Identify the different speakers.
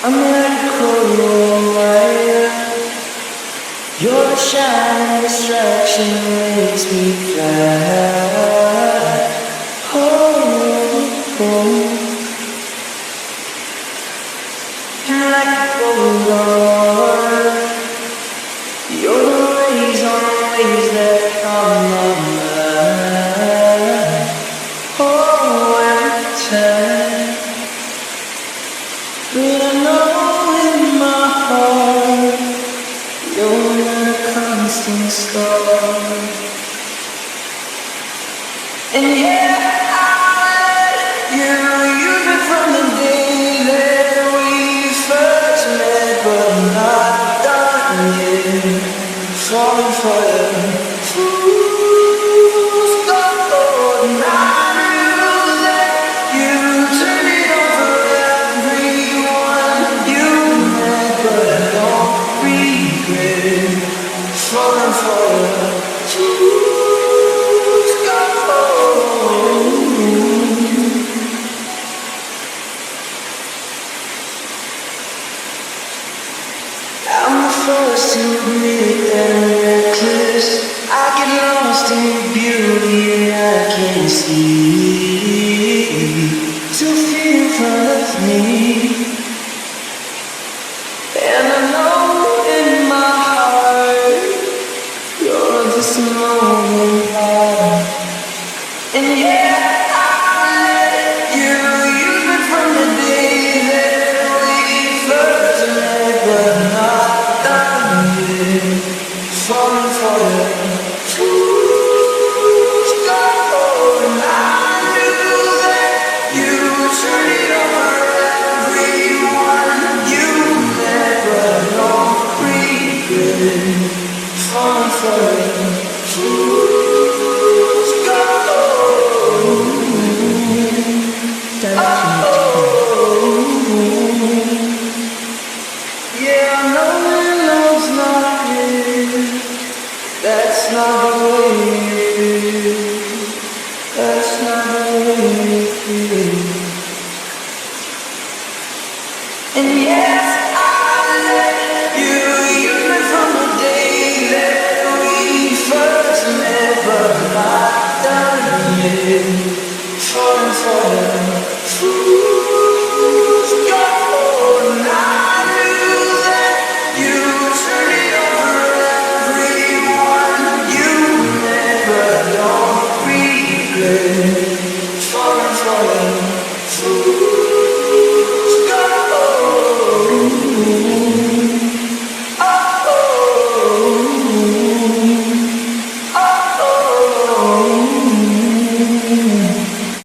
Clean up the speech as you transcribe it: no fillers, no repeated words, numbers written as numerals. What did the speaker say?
Speaker 1: I'm like a cold wire. You're a shining distraction, makes me fly. Oh, you're like a cold wire. You're the waves on waves that come my mind. Oh, every time. But I know in my heart you're not a constant star. And yeah, I'll let you use me from the day that we first met. But I'm not done yet, falling for you. Fool's gold, and I knew that you turn it on for everyone you met. But I don't regret falling for you. Fool's gold. I'm the first to admit that I'm reckless. I get lost in your beauty and I can't see. Till fear in front of me. And I know in my heart you're just a moment apart. And yeah, I'll let you use me from the day that we first met. But I'm not done yet, falling for you. Fool's gold, and I knew that you turn it over everyone you met. But I don't regret falling for you. Fool's gold. Yeah, I know that love's not real. That's not the way it is. That's not the way it feels. And yes, I let you use me from the day that we first met. But I'm not done yet, falling for you. Fool.